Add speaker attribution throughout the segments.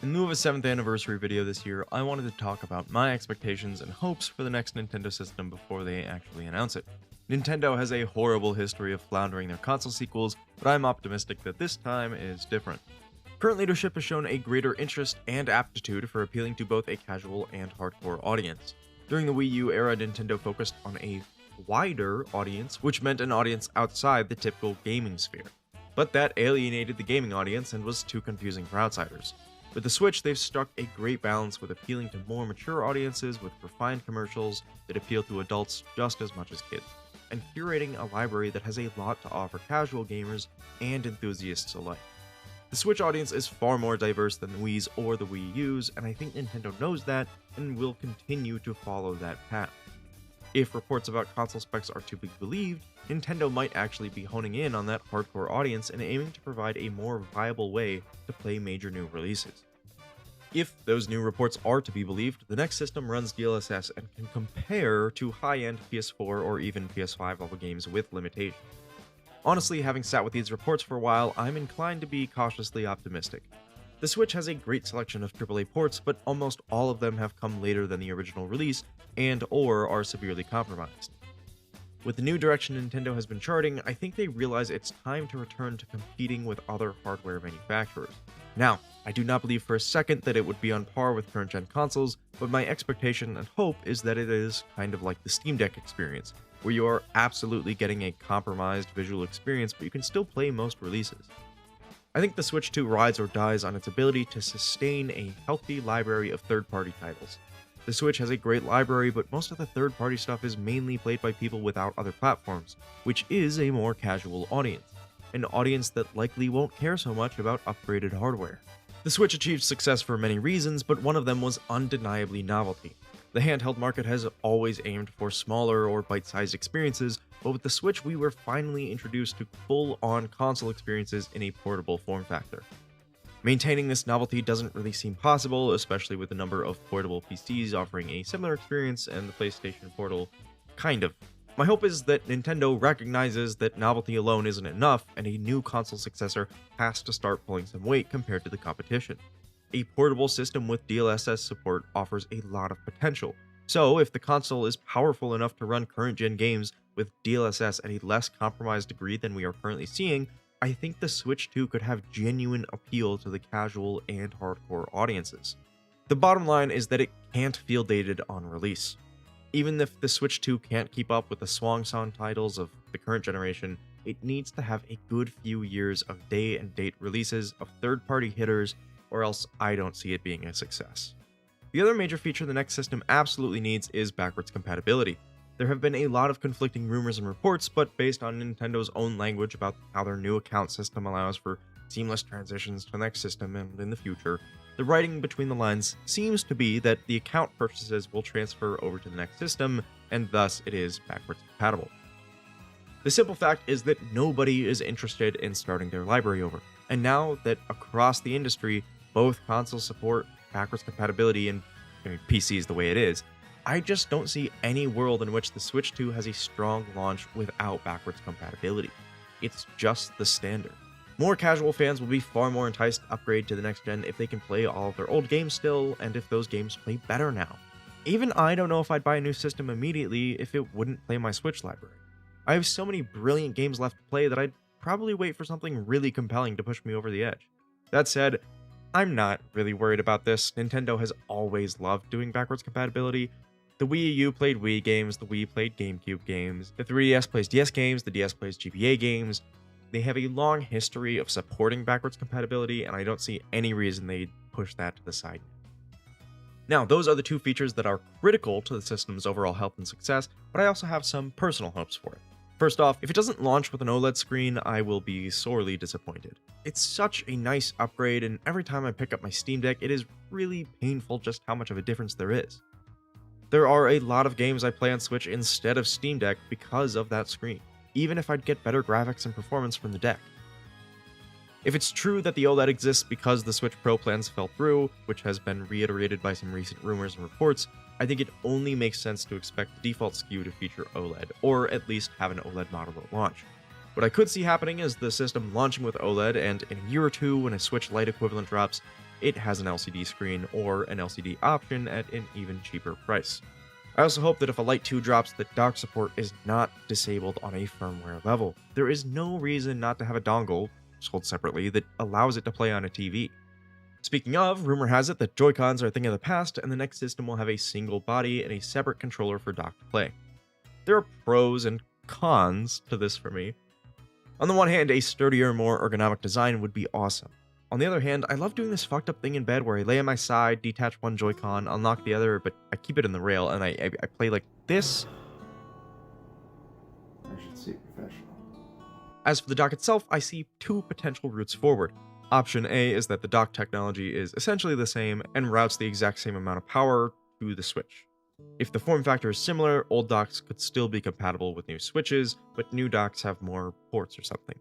Speaker 1: In lieu of a 7th anniversary video this year, I wanted to talk about my expectations and hopes for the next Nintendo system before they actually announce it. Nintendo has a horrible history of floundering their console sequels, but I'm optimistic that this time is different. Current leadership has shown a greater interest and aptitude for appealing to both a casual and hardcore audience. During the Wii U era, Nintendo focused on a wider audience, which meant an audience outside the typical gaming sphere. But that alienated the gaming audience and was too confusing for outsiders. With the Switch, they've struck a great balance with appealing to more mature audiences with refined commercials that appeal to adults just as much as kids, and curating a library that has a lot to offer casual gamers and enthusiasts alike. The Switch audience is far more diverse than the Wii's or the Wii U's, and I think Nintendo knows that and will continue to follow that path. If reports about console specs are to be believed, Nintendo might actually be honing in on that hardcore audience and aiming to provide a more viable way to play major new releases. If those new reports are to be believed, the next system runs DLSS and can compare to high-end PS4 or even PS5 level games with limitations. Honestly, having sat with these reports for a while, I'm inclined to be cautiously optimistic. The Switch has a great selection of AAA ports, but almost all of them have come later than the original release and/or are severely compromised. With the new direction Nintendo has been charting, I think they realize it's time to return to competing with other hardware manufacturers. Now, I do not believe for a second that it would be on par with current-gen consoles, but my expectation and hope is that it is kind of like the Steam Deck experience, where you are absolutely getting a compromised visual experience, but you can still play most releases. I think the Switch 2 rides or dies on its ability to sustain a healthy library of third-party titles. The Switch has a great library, but most of the third-party stuff is mainly played by people without other platforms, which is a more casual audience, an audience that likely won't care so much about upgraded hardware. The Switch achieved success for many reasons, but one of them was undeniably novelty. The handheld market has always aimed for smaller or bite-sized experiences, but with the Switch we were finally introduced to full-on console experiences in a portable form factor. Maintaining this novelty doesn't really seem possible, especially with the number of portable PCs offering a similar experience and the PlayStation Portal kind of. My hope is that Nintendo recognizes that novelty alone isn't enough, and a new console successor has to start pulling some weight compared to the competition. A portable system with DLSS support offers a lot of potential, so if the console is powerful enough to run current-gen games with DLSS at a less compromised degree than we are currently seeing, I think the Switch 2 could have genuine appeal to the casual and hardcore audiences. The bottom line is that it can't feel dated on release. Even if the Switch 2 can't keep up with the swan song titles of the current generation, it needs to have a good few years of day and date releases of third-party hitters, or else I don't see it being a success. The other major feature the next system absolutely needs is backwards compatibility. There have been a lot of conflicting rumors and reports, but based on Nintendo's own language about how their new account system allows for seamless transitions to the next system and in the future, the writing between the lines seems to be that the account purchases will transfer over to the next system, and thus it is backwards compatible. The simple fact is that nobody is interested in starting their library over, and now that across the industry, both consoles support backwards compatibility and PC is the way it is, I just don't see any world in which the Switch 2 has a strong launch without backwards compatibility. It's just the standard. More casual fans will be far more enticed to upgrade to the next gen if they can play all of their old games still, and if those games play better now. Even I don't know if I'd buy a new system immediately if it wouldn't play my Switch library. I have so many brilliant games left to play that I'd probably wait for something really compelling to push me over the edge. That said, I'm not really worried about this. Nintendo has always loved doing backwards compatibility. The Wii U played Wii games, the Wii played GameCube games, the 3DS plays DS games, the DS plays GBA games. They have a long history of supporting backwards compatibility, and I don't see any reason they'd push that to the side. Now, those are the two features that are critical to the system's overall health and success, but I also have some personal hopes for it. First off, if it doesn't launch with an OLED screen, I will be sorely disappointed. It's such a nice upgrade, and every time I pick up my Steam Deck, it is really painful just how much of a difference there is. There are a lot of games I play on Switch instead of Steam Deck because of that screen, even if I'd get better graphics and performance from the deck. If it's true that the OLED exists because the Switch Pro plans fell through, which has been reiterated by some recent rumors and reports, I think it only makes sense to expect the default SKU to feature OLED, or at least have an OLED model at launch. What I could see happening is the system launching with OLED, and in a year or two when a Switch Lite equivalent drops, it has an LCD screen or an LCD option at an even cheaper price. I also hope that if a Lite 2 drops, that dock support is not disabled on a firmware level. There is no reason not to have a dongle, sold separately, that allows it to play on a TV. Speaking of, rumor has it that Joy-Cons are a thing of the past, and the next system will have a single body and a separate controller for dock to play. There are pros and cons to this for me. On the one hand, a sturdier, more ergonomic design would be awesome. On the other hand, I love doing this fucked up thing in bed where I lay on my side, detach one Joy-Con, unlock the other, but I keep it in the rail, and I play like this.
Speaker 2: I should see a professional.
Speaker 1: As for the dock itself, I see two potential routes forward. Option A is that the dock technology is essentially the same and routes the exact same amount of power to the Switch. If the form factor is similar, old docks could still be compatible with new Switches, but new docks have more ports or something.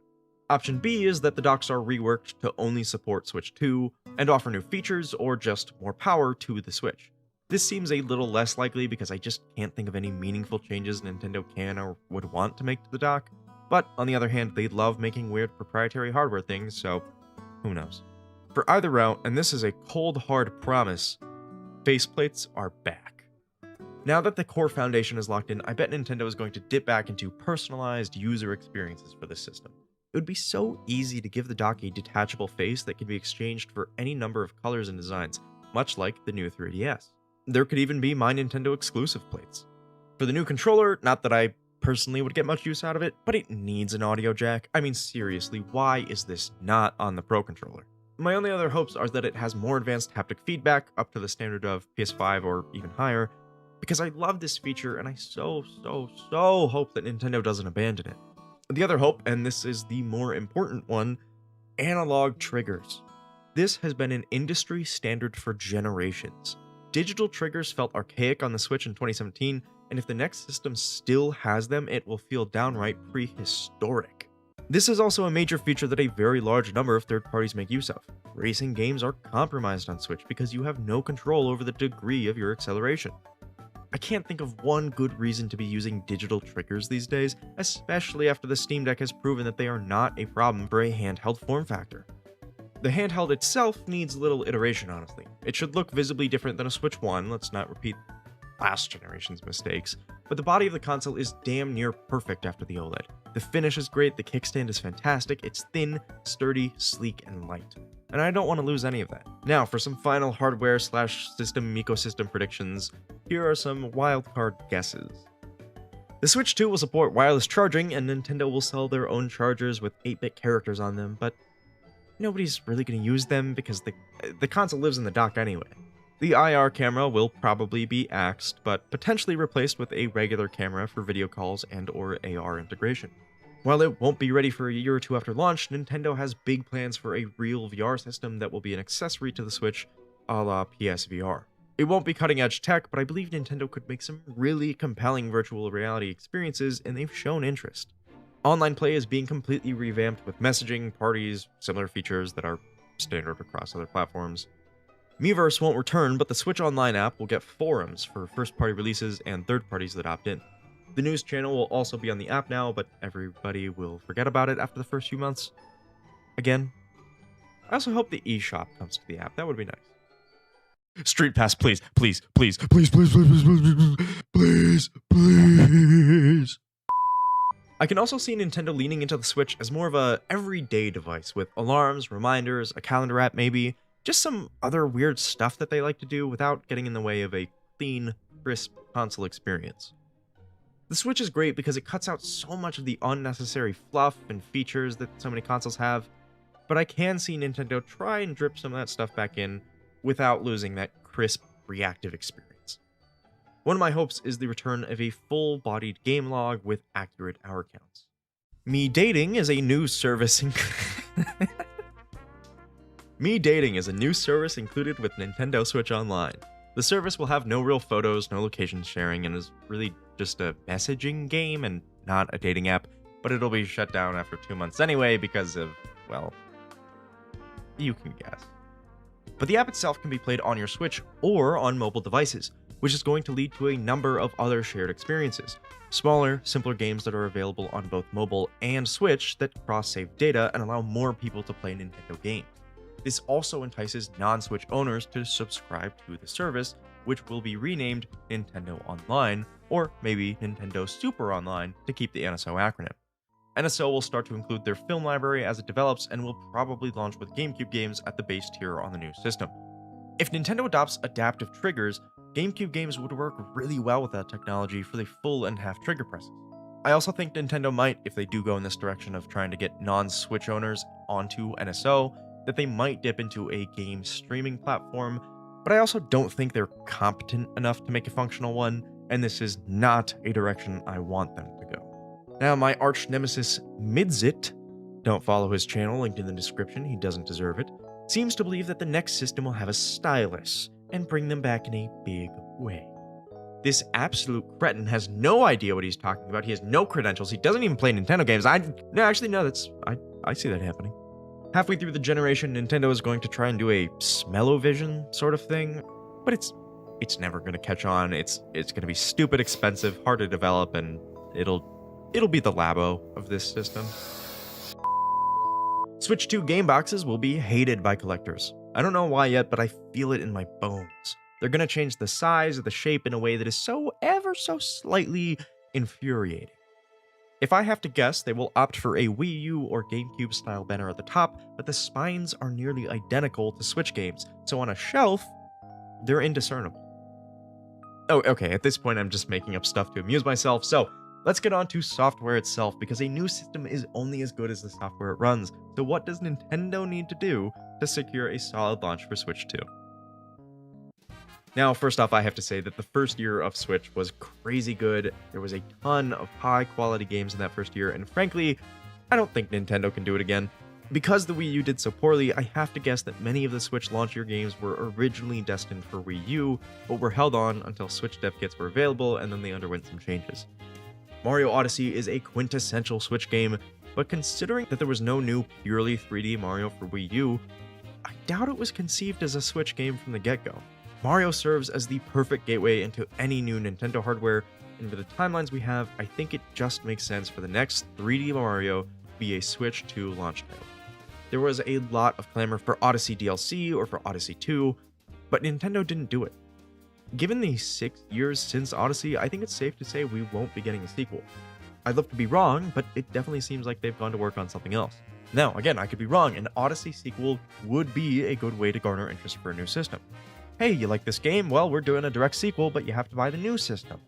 Speaker 1: Option B is that the docks are reworked to only support Switch 2 and offer new features or just more power to the Switch. This seems a little less likely because I just can't think of any meaningful changes Nintendo can or would want to make to the dock, but on the other hand, they love making weird proprietary hardware things, so who knows. For either route, and this is a cold hard promise, faceplates are back. Now that the core foundation is locked in, I bet Nintendo is going to dip back into personalized user experiences for this system. It would be so easy to give the dock a detachable face that can be exchanged for any number of colors and designs, much like the new 3DS. There could even be My Nintendo exclusive plates. For the new controller, not that I personally would get much use out of it, but it needs an audio jack. I mean, seriously, why is this not on the Pro Controller? My only other hopes are that it has more advanced haptic feedback up to the standard of PS5 or even higher, because I love this feature and I so hope that Nintendo doesn't abandon it. The other hope, and this is the more important one, analog triggers. This has been an industry standard for generations. Digital triggers felt archaic on the Switch in 2017, and if the next system still has them, it will feel downright prehistoric. This is also a major feature that a very large number of third parties make use of. Racing games are compromised on Switch because you have no control over the degree of your acceleration. I can't think of one good reason to be using digital triggers these days, especially after the Steam Deck has proven that they are not a problem for a handheld form factor. The handheld itself needs little iteration, honestly. It should look visibly different than a Switch 1, let's not repeat last generation's mistakes, but the body of the console is damn near perfect after the OLED. The finish is great, the kickstand is fantastic, it's thin, sturdy, sleek, and light. And I don't want to lose any of that. Now, for some final hardware/system ecosystem predictions, here are some wildcard guesses. The Switch 2 will support wireless charging, and Nintendo will sell their own chargers with 8-bit characters on them, but nobody's really going to use them because the console lives in the dock anyway. The IR camera will probably be axed, but potentially replaced with a regular camera for video calls and/or AR integration. While it won't be ready for a year or two after launch, Nintendo has big plans for a real VR system that will be an accessory to the Switch, a la PSVR. It won't be cutting-edge tech, but I believe Nintendo could make some really compelling virtual reality experiences, and they've shown interest. Online play is being completely revamped with messaging, parties, similar features that are standard across other platforms. Miiverse won't return, but the Switch Online app will get forums for first-party releases and third parties that opt in. The news channel will also be on the app now, but everybody will forget about it after the first few months. Again, I also hope the eShop comes to the app. That would be nice. Street Pass, please. I can also see Nintendo leaning into the Switch as more of a everyday device with alarms, reminders, a calendar app maybe, just some other weird stuff that they like to do without getting in the way of a clean, crisp console experience. The Switch is great because it cuts out so much of the unnecessary fluff and features that so many consoles have, but I can see Nintendo try and drip some of that stuff back in without losing that crisp, reactive experience. One of my hopes is the return of a full-bodied game log with accurate hour counts. Mii Dating is a new service Mii Dating is a new service included with Nintendo Switch Online. The service will have no real photos, no location sharing, and is really just a messaging game and not a dating app, but it'll be shut down after 2 months anyway because of, well, you can guess. But the app itself can be played on your Switch or on mobile devices, which is going to lead to a number of other shared experiences. Smaller, simpler games that are available on both mobile and Switch that cross-save data and allow more people to play Nintendo games. This also entices non-Switch owners to subscribe to the service, which will be renamed Nintendo Online, or maybe Nintendo Super Online to keep the NSO acronym. NSO will start to include their film library as it develops and will probably launch with GameCube games at the base tier on the new system. If Nintendo adopts adaptive triggers, GameCube games would work really well with that technology for the full and half trigger presses. I also think Nintendo might, if they do go in this direction of trying to get non-Switch owners onto NSO, that they might dip into a game streaming platform, but I also don't think they're competent enough to make a functional one, and this is not a direction I want them to go. Now, my arch nemesis Midzit, don't follow his channel, linked in the description, he doesn't deserve it, seems to believe that the next system will have a stylus and bring them back in a big way. This absolute cretin has no idea what he's talking about. He has no credentials. He doesn't even play Nintendo games. I see that happening. Halfway through the generation, Nintendo is going to try and do a smell-o-vision sort of thing, but it's never going to catch on. It's going to be stupid expensive, hard to develop, and it'll be the Labo of this system. Switch 2 game boxes will be hated by collectors. I don't know why yet, but I feel it in my bones. They're going to change the size or the shape in a way that is so ever so slightly infuriating. If I have to guess, they will opt for a Wii U or GameCube style banner at the top, but the spines are nearly identical to Switch games, so on a shelf, they're indiscernible. Oh, okay, at this point I'm just making up stuff to amuse myself, so let's get on to software itself, because a new system is only as good as the software it runs. So what does Nintendo need to do to secure a solid launch for Switch 2? Now, first off, I have to say that the first year of Switch was crazy good. There was a ton of high-quality games in that first year, and frankly, I don't think Nintendo can do it again. Because the Wii U did so poorly, I have to guess that many of the Switch launch year games were originally destined for Wii U, but were held on until Switch dev kits were available, and then they underwent some changes. Mario Odyssey is a quintessential Switch game, but considering that there was no new purely 3D Mario for Wii U, I doubt it was conceived as a Switch game from the get-go. Mario serves as the perfect gateway into any new Nintendo hardware, and with the timelines we have, I think it just makes sense for the next 3D Mario to be a Switch 2 launch title. There was a lot of clamor for Odyssey DLC or for Odyssey 2, but Nintendo didn't do it. Given the 6 years since Odyssey, I think it's safe to say we won't be getting a sequel. I'd love to be wrong, but it definitely seems like they've gone to work on something else. Now, again, I could be wrong, an Odyssey sequel would be a good way to garner interest for a new system. Hey, you like this game? Well, we're doing a direct sequel, but you have to buy the new system.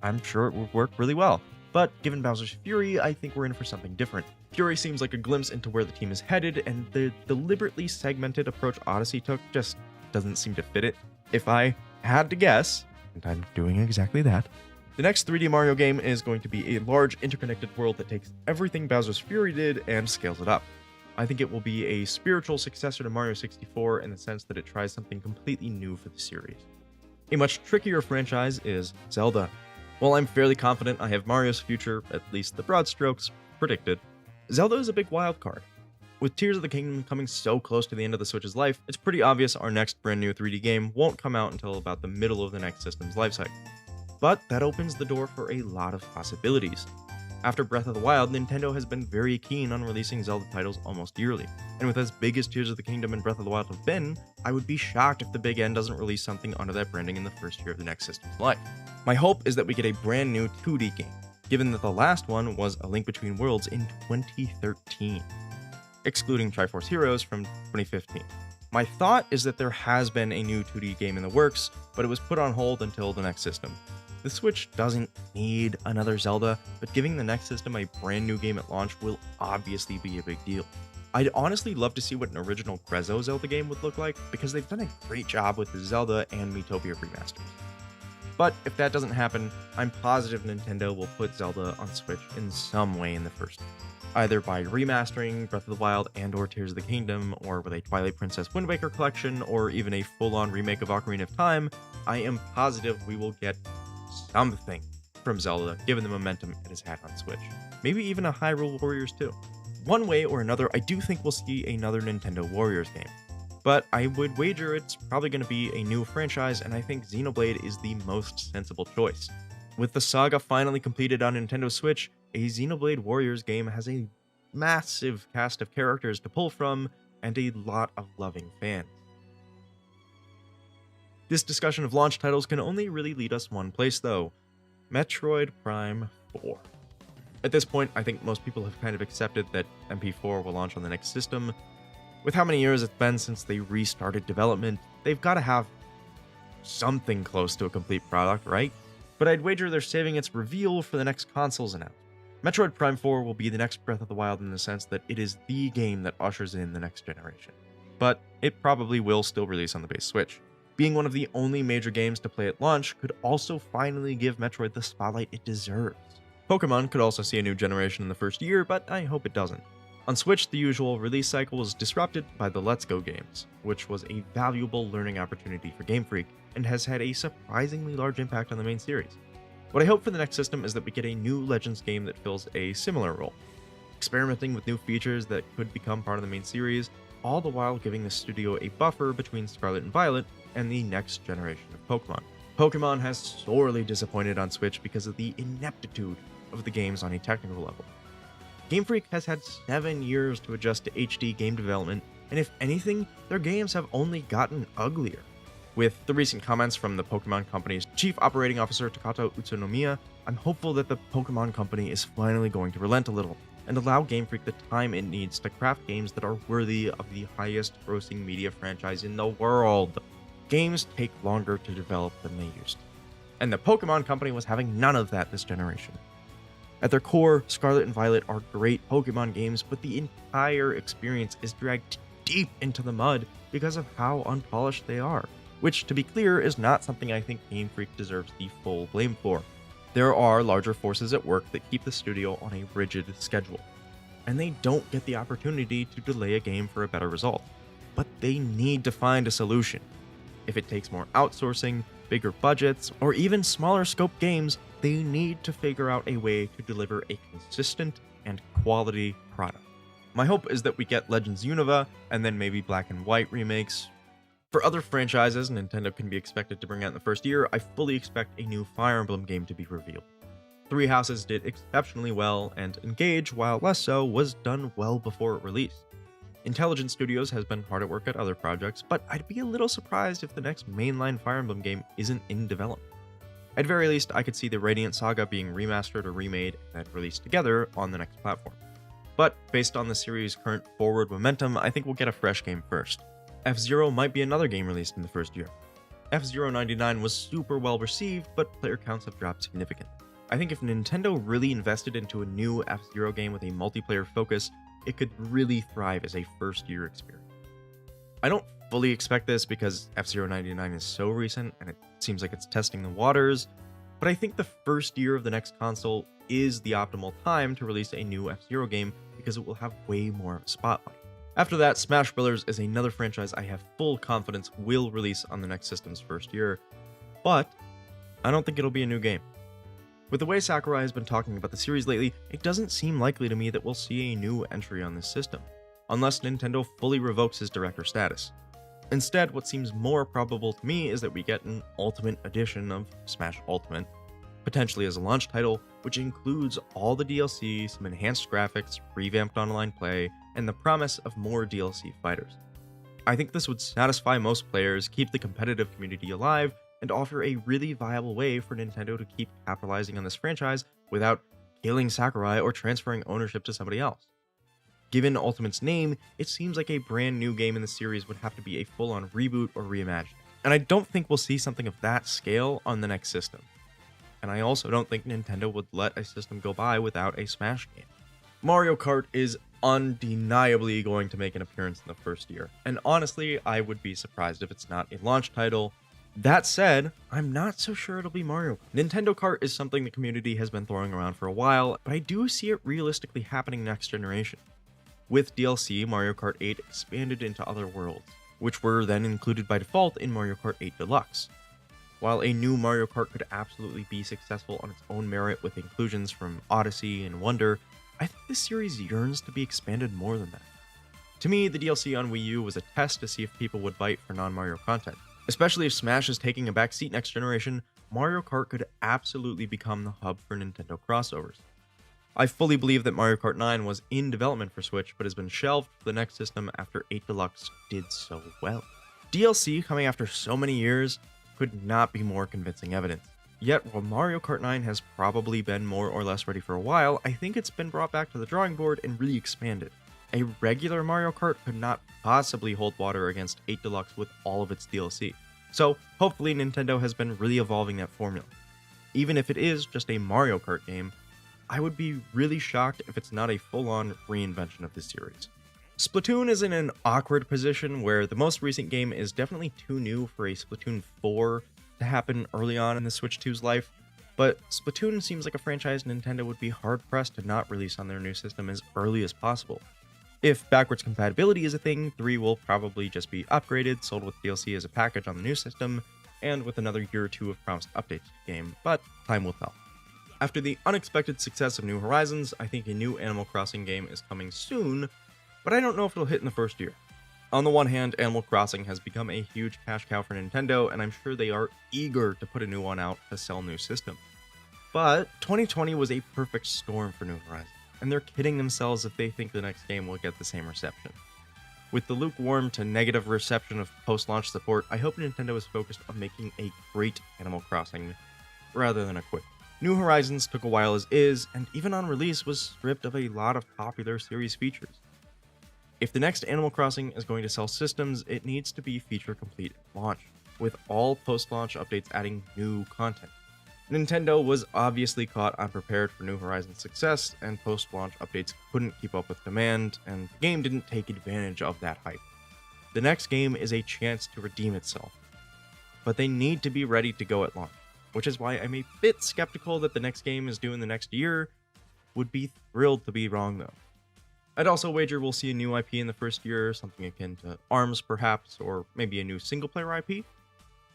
Speaker 1: I'm sure it would work really well. But given Bowser's Fury, I think we're in for something different. Fury seems like a glimpse into where the team is headed, and the deliberately segmented approach Odyssey took just doesn't seem to fit it. If I had to guess, and I'm doing exactly that, the next 3D Mario game is going to be a large interconnected world that takes everything Bowser's Fury did and scales it up. I think it will be a spiritual successor to Mario 64 in the sense that it tries something completely new for the series. A much trickier franchise is Zelda. While I'm fairly confident I have Mario's future, at least the broad strokes, predicted, Zelda is a big wild card. With Tears of the Kingdom coming so close to the end of the Switch's life, it's pretty obvious our next brand new 3D game won't come out until about the middle of the next system's lifecycle. But that opens the door for a lot of possibilities. After Breath of the Wild, Nintendo has been very keen on releasing Zelda titles almost yearly, and with as big as Tears of the Kingdom and Breath of the Wild have been, I would be shocked if the Big N doesn't release something under that branding in the first year of the next system's life. My hope is that we get a brand new 2D game, given that the last one was A Link Between Worlds in 2013, excluding Triforce Heroes from 2015. My thought is that there has been a new 2D game in the works, but it was put on hold until the next system. The Switch doesn't need another Zelda, but giving the next system a brand new game at launch will obviously be a big deal. I'd honestly love to see what an original Grezzo Zelda game would look like, because they've done a great job with the Zelda and Miitopia remasters. But if that doesn't happen, I'm positive Nintendo will put Zelda on Switch in some way in the first year. Either by remastering Breath of the Wild and or Tears of the Kingdom, or with a Twilight Princess Wind Waker collection, or even a full-on remake of Ocarina of Time, I am positive we will get something from Zelda, given the momentum it has had on Switch. Maybe even a Hyrule Warriors 2. One way or another, I do think we'll see another Nintendo Warriors game. But I would wager it's probably going to be a new franchise, and I think Xenoblade is the most sensible choice. With the saga finally completed on Nintendo Switch, a Xenoblade Warriors game has a massive cast of characters to pull from, and a lot of loving fans. This discussion of launch titles can only really lead us one place though: Metroid Prime 4. At this point, I think most people have kind of accepted that MP4 will launch on the next system. With how many years it's been since they restarted development, they've got to have something close to a complete product, right? But I'd wager they're saving its reveal for the next consoles announced. Metroid Prime 4 will be the next Breath of the Wild in the sense that it is the game that ushers in the next generation. But it probably will still release on the base Switch. Being one of the only major games to play at launch could also finally give Metroid the spotlight it deserves. Pokemon could also see a new generation in the first year, but I hope it doesn't. On Switch, the usual release cycle was disrupted by the Let's Go games, which was a valuable learning opportunity for Game Freak and has had a surprisingly large impact on the main series. What I hope for the next system is that we get a new Legends game that fills a similar role, experimenting with new features that could become part of the main series, all the while giving the studio a buffer between Scarlet and Violet and the next generation of Pokemon. Pokemon has sorely disappointed on Switch because of the ineptitude of the games on a technical level. Game Freak has had 7 years to adjust to HD game development, and if anything, their games have only gotten uglier. With the recent comments from the Pokemon Company's Chief Operating Officer Takato Utsunomiya, I'm hopeful that the Pokemon Company is finally going to relent a little and allow Game Freak the time it needs to craft games that are worthy of the highest grossing media franchise in the world. Games take longer to develop than they used to, and the Pokemon Company was having none of that this generation. At their core, Scarlet and Violet are great Pokemon games, but the entire experience is dragged deep into the mud because of how unpolished they are, which, to be clear, is not something I think Game Freak deserves the full blame for. There are larger forces at work that keep the studio on a rigid schedule, and they don't get the opportunity to delay a game for a better result. But they need to find a solution. If it takes more outsourcing, bigger budgets, or even smaller scope games, they need to figure out a way to deliver a consistent and quality product. My hope is that we get Legends Unova, and then maybe Black and White remakes. For other franchises Nintendo can be expected to bring out in the first year, I fully expect a new Fire Emblem game to be revealed. Three Houses did exceptionally well, and Engage, while less so, was done well before it released. Intelligent Studios has been hard at work at other projects, but I'd be a little surprised if the next mainline Fire Emblem game isn't in development. At very least, I could see the Radiant Saga being remastered or remade and then released together on the next platform. But based on the series' current forward momentum, I think we'll get a fresh game first. F-Zero might be another game released in the first year. F-Zero 99 was super well received, but player counts have dropped significantly. I think if Nintendo really invested into a new F-Zero game with a multiplayer focus, it could really thrive as a first-year experience. I don't fully expect this because F-Zero 99 is so recent and it seems like it's testing the waters, but I think the first year of the next console is the optimal time to release a new F-Zero game because it will have way more of a spotlight. After that, Smash Bros. Is another franchise I have full confidence will release on the next system's first year, but I don't think it'll be a new game. With the way Sakurai has been talking about the series lately, it doesn't seem likely to me that we'll see a new entry on this system, unless Nintendo fully revokes his director status. Instead, what seems more probable to me is that we get an Ultimate Edition of Smash Ultimate, potentially as a launch title, which includes all the DLC, some enhanced graphics, revamped online play, and the promise of more DLC fighters. I think this would satisfy most players, keep the competitive community alive, and offer a really viable way for Nintendo to keep capitalizing on this franchise without killing Sakurai or transferring ownership to somebody else. Given Ultimate's name, it seems like a brand new game in the series would have to be a full-on reboot or reimagining, and I don't think we'll see something of that scale on the next system. And I also don't think Nintendo would let a system go by without a Smash game. Mario Kart is undeniably going to make an appearance in the first year, and honestly, I would be surprised if it's not a launch title. That said, I'm not so sure it'll be Mario Kart. Nintendo Kart is something the community has been throwing around for a while, but I do see it realistically happening next generation. With DLC, Mario Kart 8 expanded into other worlds, which were then included by default in Mario Kart 8 Deluxe. While a new Mario Kart could absolutely be successful on its own merit with inclusions from Odyssey and Wonder, I think this series yearns to be expanded more than that. To me, the DLC on Wii U was a test to see if people would bite for non-Mario content. Especially if Smash is taking a backseat next generation, Mario Kart could absolutely become the hub for Nintendo crossovers. I fully believe that Mario Kart 9 was in development for Switch, but has been shelved for the next system after 8 Deluxe did so well. DLC coming after so many years could not be more convincing evidence. Yet, while Mario Kart 9 has probably been more or less ready for a while, I think it's been brought back to the drawing board and really expanded. A regular Mario Kart could not possibly hold water against 8 Deluxe with all of its DLC. So, hopefully Nintendo has been really evolving that formula. Even if it is just a Mario Kart game, I would be really shocked if it's not a full-on reinvention of the series. Splatoon is in an awkward position where the most recent game is definitely too new for a Splatoon 4 to happen early on in the Switch 2's life, but Splatoon seems like a franchise Nintendo would be hard-pressed to not release on their new system as early as possible. If backwards compatibility is a thing, 3 will probably just be upgraded, sold with DLC as a package on the new system, and with another year or two of promised updates to the game, but time will tell. After the unexpected success of New Horizons, I think a new Animal Crossing game is coming soon, but I don't know if it'll hit in the first year. On the one hand, Animal Crossing has become a huge cash cow for Nintendo, and I'm sure they are eager to put a new one out to sell new systems. But 2020 was a perfect storm for New Horizons, and they're kidding themselves if they think the next game will get the same reception. With the lukewarm to negative reception of post-launch support, I hope Nintendo is focused on making a great Animal Crossing rather than a quick. New Horizons took a while as is, and even on release was stripped of a lot of popular series features. If the next Animal Crossing is going to sell systems, it needs to be feature complete at launch, with all post-launch updates adding new content. Nintendo was obviously caught unprepared for New Horizons' success, and post-launch updates couldn't keep up with demand, and the game didn't take advantage of that hype. The next game is a chance to redeem itself, but they need to be ready to go at launch, which is why I'm a bit skeptical that the next game is due in the next year. Would be thrilled to be wrong though. I'd also wager we'll see a new IP in the first year, something akin to ARMS perhaps, or maybe a new single-player IP.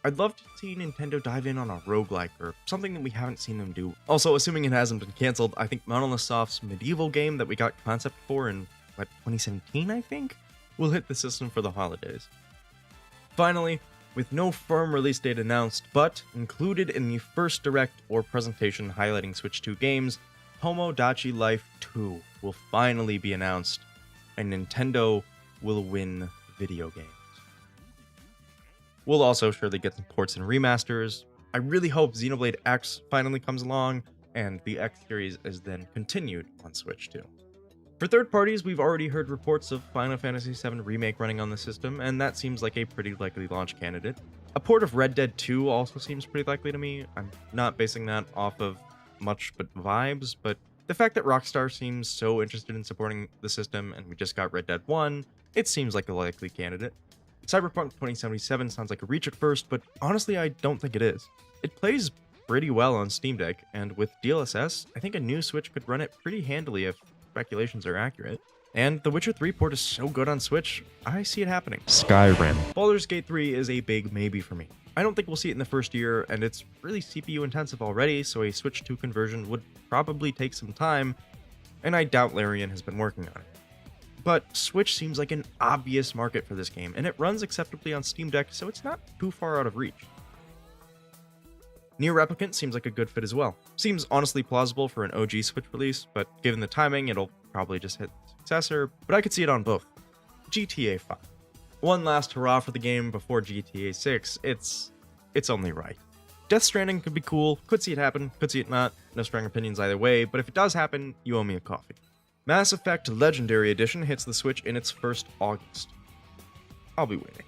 Speaker 1: I'd love to see Nintendo dive in on a roguelike, or something that we haven't seen them do. Also, assuming it hasn't been cancelled, I think Monolith Soft's medieval game that we got concept for in, 2017 I think? Will hit the system for the holidays. Finally, with no firm release date announced, but included in the first direct or presentation highlighting Switch 2 games, Tomodachi Life 2 will finally be announced, and Nintendo will win video games. We'll also surely get some ports and remasters. I really hope Xenoblade X finally comes along, and the X series is then continued on Switch 2. For third parties, we've already heard reports of Final Fantasy VII Remake running on the system, and that seems like a pretty likely launch candidate. A port of Red Dead 2 also seems pretty likely to me. I'm not basing that off of much but vibes, but the fact that Rockstar seems so interested in supporting the system and we just got Red Dead 1, it seems like a likely candidate. Cyberpunk 2077 sounds like a reach at first, but honestly I don't think it is. It plays pretty well on Steam Deck, and with DLSS, I think a new Switch could run it pretty handily if speculations are accurate. And The Witcher 3 port is so good on Switch, I see it happening. Skyrim. Baldur's Gate 3 is a big maybe for me. I don't think we'll see it in the first year, and it's really CPU intensive already, so a Switch 2 conversion would probably take some time, and I doubt Larian has been working on it. But Switch seems like an obvious market for this game, and it runs acceptably on Steam Deck, so it's not too far out of reach. Nier Replicant seems like a good fit as well. Seems honestly plausible for an OG Switch release, but given the timing, it'll probably just hit the successor, but I could see it on both. GTA 5. One last hurrah for the game before GTA 6, it's only right. Death Stranding could be cool, could see it happen, could see it not, no strong opinions either way, but if it does happen, you owe me a coffee. Mass Effect Legendary Edition hits the Switch in its first August. I'll be waiting.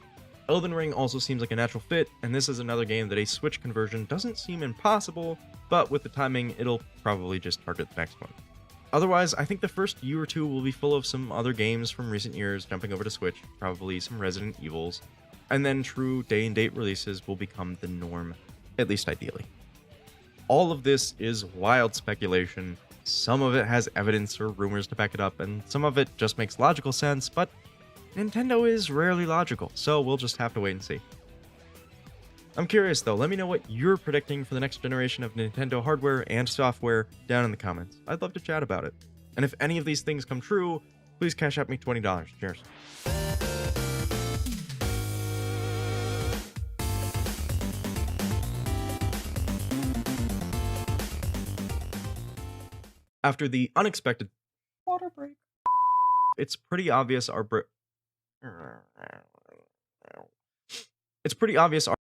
Speaker 1: Elden Ring also seems like a natural fit, and this is another game that a Switch conversion doesn't seem impossible, but with the timing, it'll probably just target the next one. Otherwise, I think the first year or two will be full of some other games from recent years jumping over to Switch, probably some Resident Evils, and then true day-and-date releases will become the norm, at least ideally. All of this is wild speculation. Some of it has evidence or rumors to back it up, and some of it just makes logical sense, but Nintendo is rarely logical, so we'll just have to wait and see. I'm curious though, let me know what you're predicting for the next generation of Nintendo hardware and software down in the comments. I'd love to chat about it. And if any of these things come true, please cash out me $20. Cheers. After the unexpected water break, it's pretty obvious our